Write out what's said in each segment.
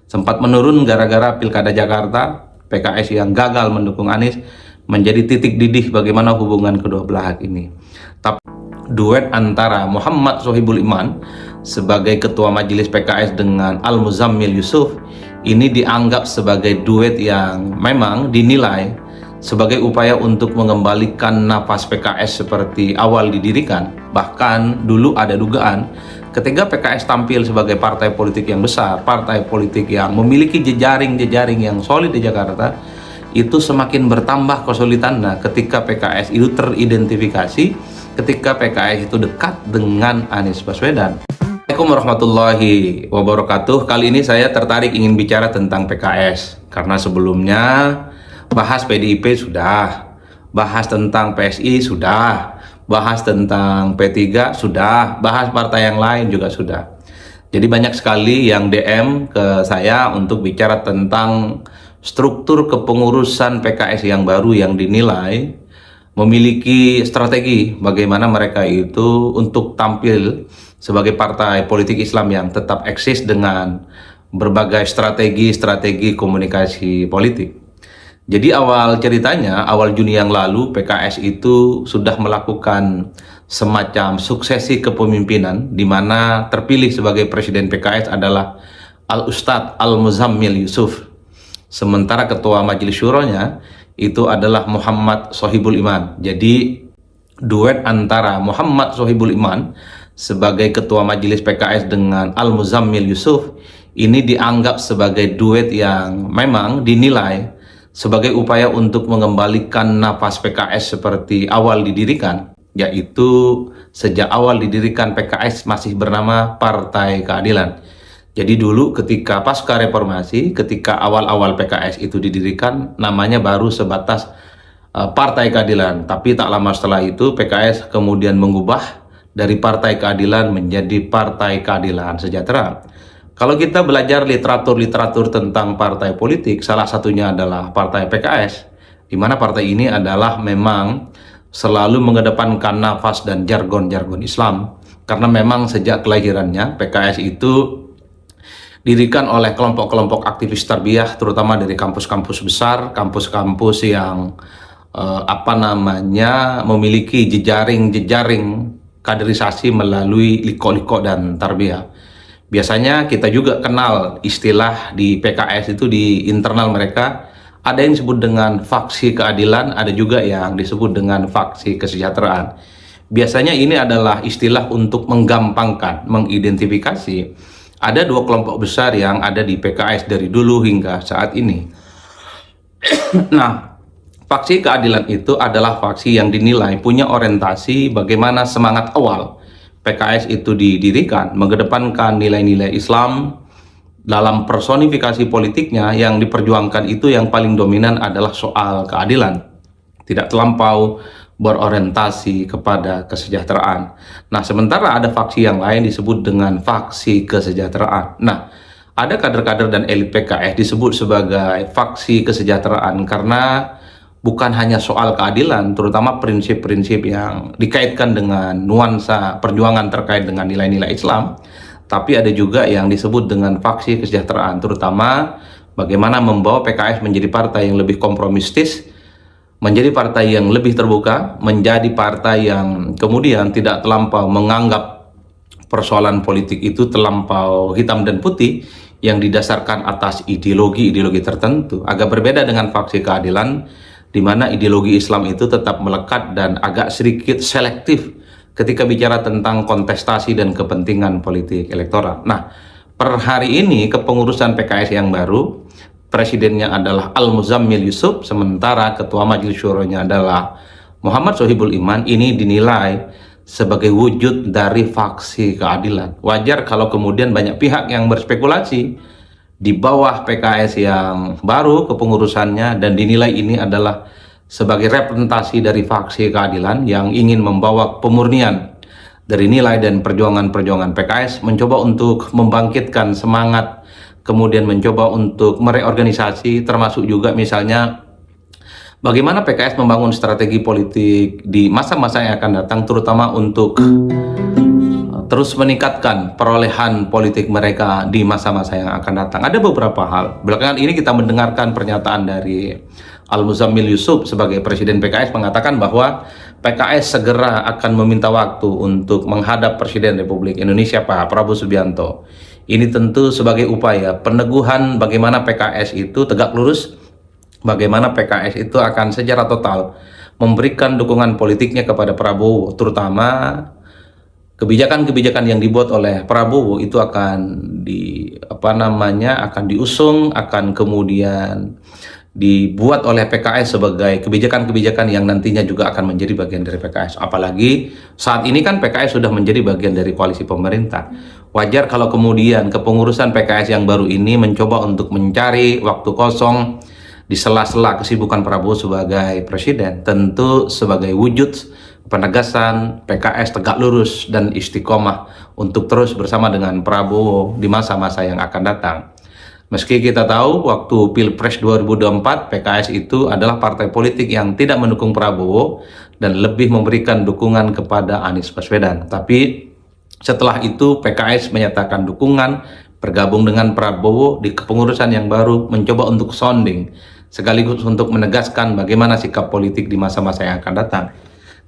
Sempat menurun gara-gara Pilkada Jakarta, PKS yang gagal mendukung Anies menjadi titik didih bagaimana hubungan kedua belah ini. Tapi duet antara Muhammad Sohibul Iman sebagai Ketua Majelis PKS dengan Al-Muzammil Yusuf ini dianggap sebagai duet yang memang dinilai sebagai upaya untuk mengembalikan nafas PKS seperti awal didirikan. Bahkan dulu ada dugaan ketika PKS tampil sebagai partai politik yang besar, partai politik yang memiliki jejaring-jejaring yang solid di Jakarta, itu semakin bertambah kesulitannya ketika PKS itu teridentifikasi, ketika PKS itu dekat dengan Anies Baswedan. Assalamualaikum warahmatullahi wabarakatuh. Kali ini saya tertarik ingin bicara tentang PKS, karena sebelumnya bahas PDIP sudah, bahas tentang PSI sudah, bahas tentang P3 sudah, bahas partai yang lain juga sudah. Jadi banyak sekali yang DM ke saya untuk bicara tentang struktur kepengurusan PKS yang baru yang dinilai memiliki strategi bagaimana mereka itu untuk tampil sebagai partai politik Islam yang tetap eksis dengan berbagai strategi komunikasi politik. Jadi awal ceritanya, awal Juni yang lalu PKS itu sudah melakukan semacam suksesi kepemimpinan di mana terpilih sebagai presiden PKS adalah Al-Ustadz Al-Muzammil Yusuf. Sementara ketua majelis syuronya itu adalah Muhammad Sohibul Iman. Jadi duet antara Muhammad Sohibul Iman sebagai ketua majelis PKS dengan Al-Muzammil Yusuf ini dianggap sebagai duet yang memang dinilai sebagai upaya untuk mengembalikan nafas PKS seperti awal didirikan, yaitu sejak awal didirikan PKS masih bernama Partai Keadilan. Jadi dulu ketika pasca reformasi, ketika awal-awal PKS itu didirikan, namanya baru sebatas Partai Keadilan. Tapi tak lama setelah itu PKS kemudian mengubah dari Partai Keadilan menjadi Partai Keadilan Sejahtera. Kalau kita belajar literatur tentang partai politik, salah satunya adalah partai PKS, di mana partai ini adalah memang selalu mengedepankan nafas dan jargon-jargon Islam. Karena memang sejak kelahirannya, PKS itu didirikan oleh kelompok-kelompok aktivis tarbiyah, terutama dari kampus-kampus besar, kampus-kampus yang memiliki jejaring kaderisasi melalui liko-liko dan tarbiyah. Biasanya kita juga kenal istilah di PKS itu di internal mereka, ada yang disebut dengan faksi keadilan, ada juga yang disebut dengan faksi kesejahteraan. Biasanya ini adalah istilah untuk menggampangkan, mengidentifikasi ada dua kelompok besar yang ada di PKS dari dulu hingga saat ini. Nah, faksi keadilan itu adalah faksi yang dinilai punya orientasi bagaimana semangat awal PKS itu didirikan, mengedepankan nilai-nilai Islam dalam personifikasi politiknya. Yang diperjuangkan itu yang paling dominan adalah soal keadilan, tidak terlampau berorientasi kepada kesejahteraan. Nah, sementara ada faksi yang lain disebut dengan faksi kesejahteraan. Nah, ada kader-kader dan elit PKS disebut sebagai faksi kesejahteraan karena bukan hanya soal keadilan, terutama prinsip-prinsip yang dikaitkan dengan nuansa perjuangan terkait dengan nilai-nilai Islam, tapi ada juga yang disebut dengan faksi kesejahteraan, terutama bagaimana membawa PKS menjadi partai yang lebih kompromistis, menjadi partai yang lebih terbuka, menjadi partai yang kemudian tidak terlampau menganggap persoalan politik itu terlampau hitam dan putih yang didasarkan atas ideologi tertentu. Agak berbeda dengan faksi keadilan, di mana ideologi Islam itu tetap melekat dan agak sedikit selektif ketika bicara tentang kontestasi dan kepentingan politik elektoral. Nah, per hari ini kepengurusan PKS yang baru, presidennya adalah Al-Muzammil Yusuf, sementara ketua majelis syuronya adalah Muhammad Sohibul Iman. Ini dinilai sebagai wujud dari faksi keadilan. Wajar kalau kemudian banyak pihak yang berspekulasi di bawah PKS yang baru kepengurusannya dan dinilai ini adalah sebagai representasi dari faksi keadilan yang ingin membawa pemurnian dari nilai dan perjuangan-perjuangan PKS, mencoba untuk membangkitkan semangat, kemudian mencoba untuk mereorganisasi, termasuk juga misalnya bagaimana PKS membangun strategi politik di masa-masa yang akan datang, terutama untuk terus meningkatkan perolehan politik mereka di masa-masa yang akan datang. Ada beberapa hal. Belakangan ini kita mendengarkan pernyataan dari Al-Muzammil Yusuf sebagai Presiden PKS mengatakan bahwa PKS segera akan meminta waktu untuk menghadap Presiden Republik Indonesia Pak Prabowo Subianto. Ini tentu sebagai upaya peneguhan bagaimana PKS itu tegak lurus, bagaimana PKS itu akan secara total memberikan dukungan politiknya kepada Prabowo, terutama kebijakan-kebijakan yang dibuat oleh Prabowo itu akan akan diusung, akan kemudian dibuat oleh PKS sebagai kebijakan-kebijakan yang nantinya juga akan menjadi bagian dari PKS. Apalagi saat ini kan PKS sudah menjadi bagian dari koalisi pemerintah. Wajar kalau kemudian kepengurusan PKS yang baru ini mencoba untuk mencari waktu kosong di sela-sela kesibukan Prabowo sebagai presiden, tentu sebagai wujud penegasan PKS tegak lurus dan istiqomah untuk terus bersama dengan Prabowo di masa-masa yang akan datang. Meski kita tahu waktu Pilpres 2024 PKS itu adalah partai politik yang tidak mendukung Prabowo dan lebih memberikan dukungan kepada Anies Baswedan. Tapi setelah itu PKS menyatakan dukungan bergabung dengan Prabowo di kepengurusan yang baru, mencoba untuk sounding sekaligus untuk menegaskan bagaimana sikap politik di masa-masa yang akan datang.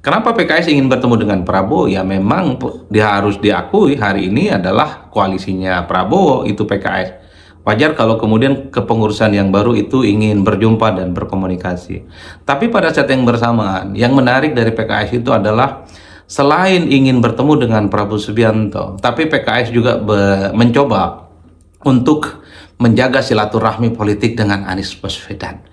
Kenapa PKS ingin bertemu dengan Prabowo? Ya memang dia harus diakui hari ini adalah koalisinya Prabowo itu PKS. Wajar kalau kemudian kepengurusan yang baru itu ingin berjumpa dan berkomunikasi. Tapi pada saat yang bersamaan, yang menarik dari PKS itu adalah selain ingin bertemu dengan Prabowo Subianto, tapi PKS juga mencoba untuk menjaga silaturahmi politik dengan Anies Baswedan.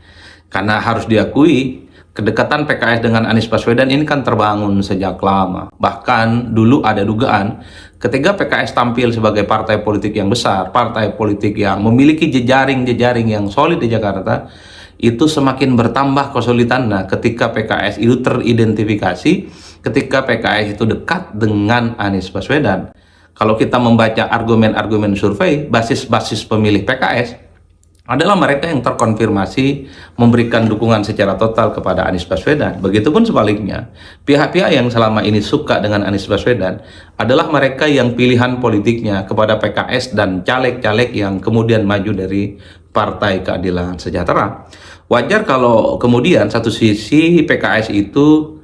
Karena harus diakui, kedekatan PKS dengan Anies Baswedan ini kan terbangun sejak lama. Bahkan dulu ada dugaan ketika PKS tampil sebagai partai politik yang besar, partai politik yang memiliki jejaring-jejaring yang solid di Jakarta, itu semakin bertambah kesulitannya ketika PKS itu teridentifikasi, ketika PKS itu dekat dengan Anies Baswedan. Kalau kita membaca argumen-argumen survei, basis-basis pemilih PKS adalah mereka yang terkonfirmasi memberikan dukungan secara total kepada Anies Baswedan. Begitupun sebaliknya, pihak-pihak yang selama ini suka dengan Anies Baswedan adalah mereka yang pilihan politiknya kepada PKS dan caleg-caleg yang kemudian maju dari Partai Keadilan Sejahtera. Wajar kalau kemudian satu sisi PKS itu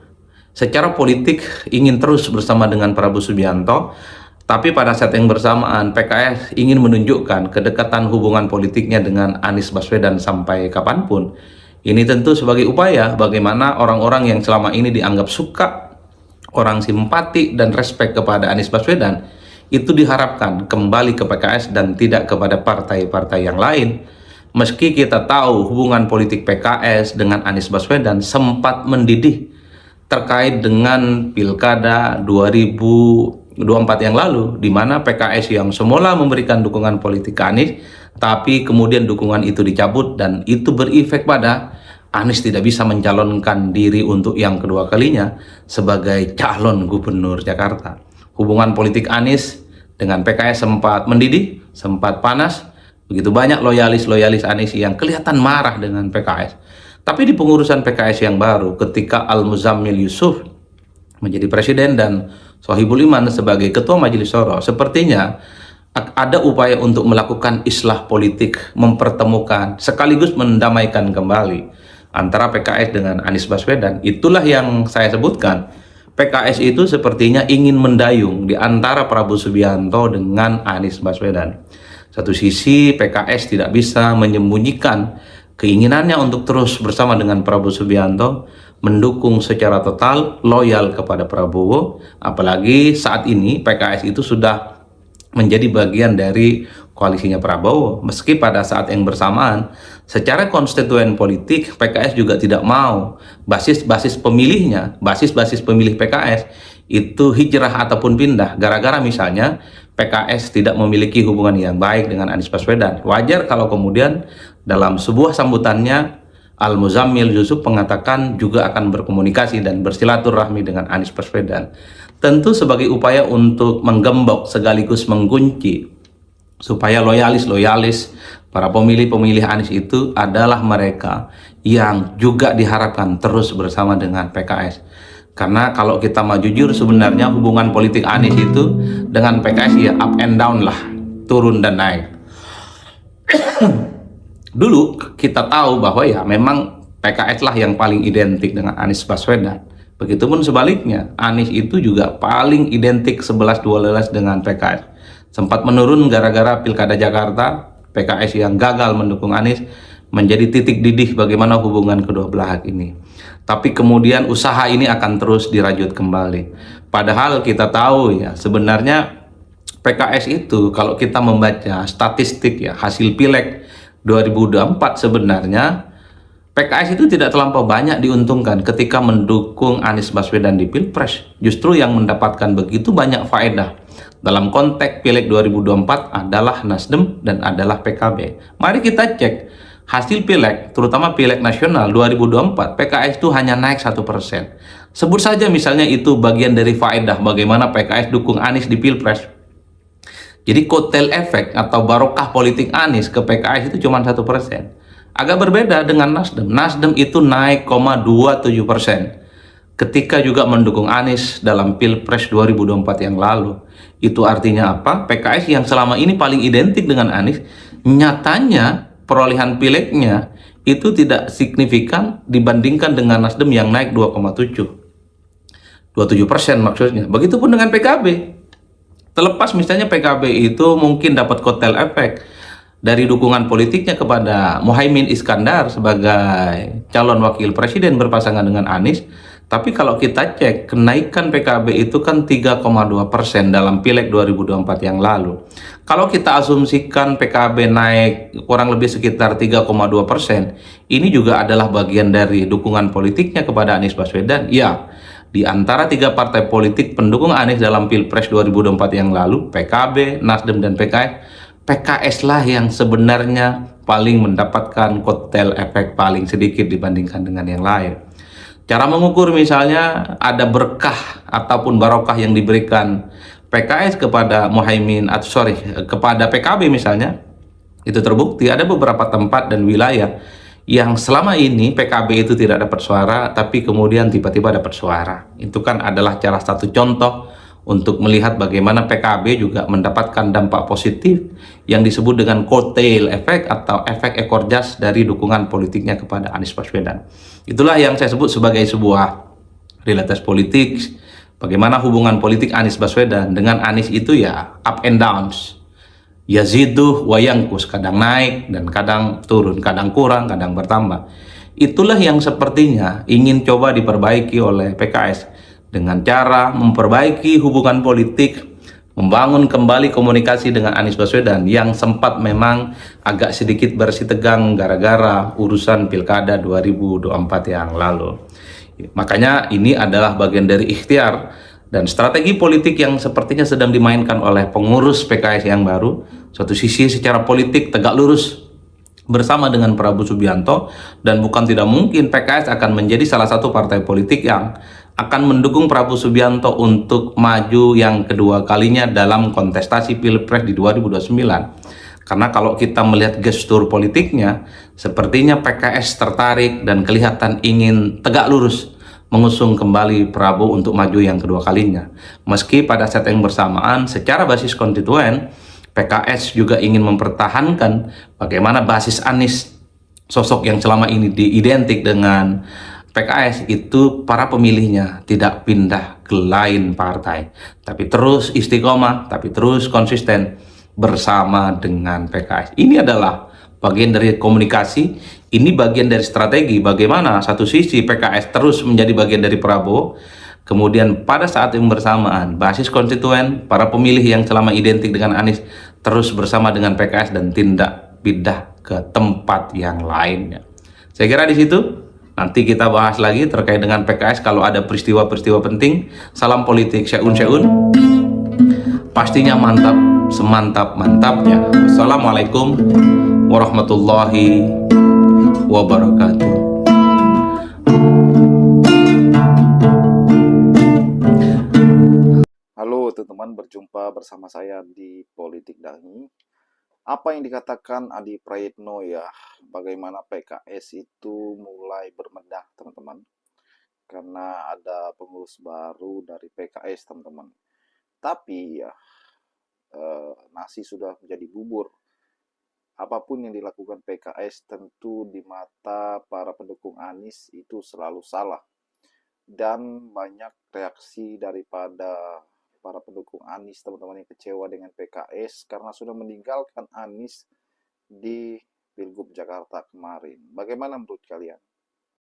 secara politik ingin terus bersama dengan Prabowo Subianto, tapi pada saat yang bersamaan PKS ingin menunjukkan kedekatan hubungan politiknya dengan Anies Baswedan sampai kapanpun. Ini tentu sebagai upaya bagaimana orang-orang yang selama ini dianggap suka, orang simpati dan respek kepada Anies Baswedan, itu diharapkan kembali ke PKS dan tidak kepada partai-partai yang lain. Meski kita tahu hubungan politik PKS dengan Anies Baswedan sempat mendidih terkait dengan Pilkada 2024 yang lalu, di mana PKS yang semula memberikan dukungan politik ke Anies, tapi kemudian dukungan itu dicabut dan itu berefek pada Anies tidak bisa mencalonkan diri untuk yang kedua kalinya sebagai calon gubernur Jakarta. Hubungan politik Anies dengan PKS sempat mendidih, sempat panas, begitu banyak loyalis-loyalis Anies yang kelihatan marah dengan PKS. Tapi di pengurusan PKS yang baru, ketika Al-Muzammil Yusuf menjadi presiden dan Sohibul Iman sebagai ketua Majelis Syuro, sepertinya ada upaya untuk melakukan islah politik, mempertemukan sekaligus mendamaikan kembali antara PKS dengan Anies Baswedan. Itulah yang saya sebutkan, PKS itu sepertinya ingin mendayung di antara Prabowo Subianto dengan Anies Baswedan. Satu sisi PKS tidak bisa menyembunyikan keinginannya untuk terus bersama dengan Prabowo Subianto, mendukung secara total, loyal kepada Prabowo, apalagi saat ini PKS itu sudah menjadi bagian dari koalisinya Prabowo. Meski pada saat yang bersamaan, secara konstituen politik, PKS juga tidak mau basis-basis pemilihnya, basis-basis pemilih PKS itu hijrah ataupun pindah, gara-gara misalnya PKS tidak memiliki hubungan yang baik dengan Anies Baswedan. Wajar kalau kemudian dalam sebuah sambutannya Al-Muzammil Yusuf mengatakan juga akan berkomunikasi dan bersilaturahmi dengan Anies Baswedan. Tentu sebagai upaya untuk menggembok sekaligus mengkunci supaya loyalis-loyalis para pemilih-pemilih Anies itu adalah mereka yang juga diharapkan terus bersama dengan PKS. Karena kalau kita mau jujur, sebenarnya hubungan politik Anies itu dengan PKS ya up and down lah, turun dan naik. Dulu kita tahu bahwa ya memang PKS lah yang paling identik dengan Anies Baswedan. Begitupun sebaliknya, Anies itu juga paling identik 11-12 dengan PKS. Sempat menurun gara-gara Pilkada Jakarta, PKS yang gagal mendukung Anies menjadi titik didih bagaimana hubungan kedua belah ini. Tapi kemudian usaha ini akan terus dirajut kembali. Padahal kita tahu ya, sebenarnya PKS itu kalau kita membaca statistik ya, hasil pileg 2024 sebenarnya PKS itu tidak terlampau banyak diuntungkan ketika mendukung Anies Baswedan di Pilpres. Justru yang mendapatkan begitu banyak faedah dalam konteks Pileg 2024 adalah Nasdem dan adalah PKB. Mari kita cek hasil Pileg, terutama Pileg nasional 2024, PKS itu hanya naik 1%. Sebut saja misalnya itu bagian dari faedah bagaimana PKS dukung Anies di Pilpres. Jadi kotel efek atau barokah politik Anies ke PKS itu cuma 1%. Agak berbeda dengan Nasdem. Nasdem itu naik 0,27% ketika juga mendukung Anies dalam Pilpres 2024 yang lalu. Itu artinya apa? PKS yang selama ini paling identik dengan Anies, nyatanya perolehan pilegnya itu tidak signifikan dibandingkan dengan Nasdem yang naik 2,27% maksudnya. Begitupun dengan PKB. Terlepas misalnya PKB itu mungkin dapat kotel efek dari dukungan politiknya kepada Muhaimin Iskandar sebagai calon wakil presiden berpasangan dengan Anies. Tapi kalau kita cek, kenaikan PKB itu kan 3,2% dalam Pileg 2024 yang lalu. Kalau kita asumsikan PKB naik kurang lebih sekitar 3,2%, ini juga adalah bagian dari dukungan politiknya kepada Anies Baswedan. Ya, di antara tiga partai politik pendukung Anies dalam Pilpres 2024 yang lalu, PKB, Nasdem, dan PKS lah yang sebenarnya paling mendapatkan kotel efek paling sedikit dibandingkan dengan yang lain. Cara mengukur misalnya ada berkah ataupun barokah yang diberikan PKS kepada kepada PKB misalnya, itu terbukti ada beberapa tempat dan wilayah yang selama ini PKB itu tidak dapat suara, tapi kemudian tiba-tiba dapat suara. Itu kan adalah salah satu contoh untuk melihat bagaimana PKB juga mendapatkan dampak positif yang disebut dengan kotel efek atau efek ekor jas dari dukungan politiknya kepada Anies Baswedan. Itulah yang saya sebut sebagai sebuah realitas politik, bagaimana hubungan politik Anies Baswedan dengan Anies itu ya up and downs. Yazidu wayangkus, kadang naik dan kadang turun, kadang kurang, kadang bertambah. Itulah yang sepertinya ingin coba diperbaiki oleh PKS dengan cara memperbaiki hubungan politik, membangun kembali komunikasi dengan Anies Baswedan yang sempat memang agak sedikit bersitegang gara-gara urusan Pilkada 2024 yang lalu. Makanya ini adalah bagian dari ikhtiar dan strategi politik yang sepertinya sedang dimainkan oleh pengurus PKS yang baru. Satu sisi secara politik tegak lurus bersama dengan Prabowo Subianto, dan bukan tidak mungkin PKS akan menjadi salah satu partai politik yang akan mendukung Prabowo Subianto untuk maju yang kedua kalinya dalam kontestasi Pilpres di 2029. Karena kalau kita melihat gestur politiknya, sepertinya PKS tertarik dan kelihatan ingin tegak lurus mengusung kembali Prabowo untuk maju yang kedua kalinya. Meski pada saat yang bersamaan secara basis konstituen, PKS juga ingin mempertahankan bagaimana basis Anies, sosok yang selama ini diidentik dengan PKS itu para pemilihnya tidak pindah ke lain partai, tapi terus istiqomah, tapi terus konsisten bersama dengan PKS. Ini adalah bagian dari komunikasi, ini bagian dari strategi bagaimana satu sisi PKS terus menjadi bagian dari Prabowo, kemudian pada saat yang bersamaan basis konstituen, para pemilih yang selama identik dengan Anies terus bersama dengan PKS dan tidak pindah ke tempat yang lainnya. Saya kira di situ nanti kita bahas lagi terkait dengan PKS kalau ada peristiwa-peristiwa penting. Salam politik Syaun, pastinya mantap, semantap-mantapnya. Wassalamualaikum warahmatullahi wabarakatuh. Halo teman-teman, berjumpa bersama saya di Politik Dahi. Apa yang dikatakan Adi Prayitno ya, bagaimana PKS itu mulai bermedah teman-teman. karena ada pengurus baru dari PKS, teman-teman. Tapi ya, nasi sudah menjadi bubur. Apapun yang dilakukan PKS tentu di mata para pendukung Anies itu selalu salah. Dan banyak reaksi daripada para pendukung Anies, teman-teman, yang kecewa dengan PKS karena sudah meninggalkan Anies di Pilgub Jakarta kemarin. Bagaimana menurut kalian?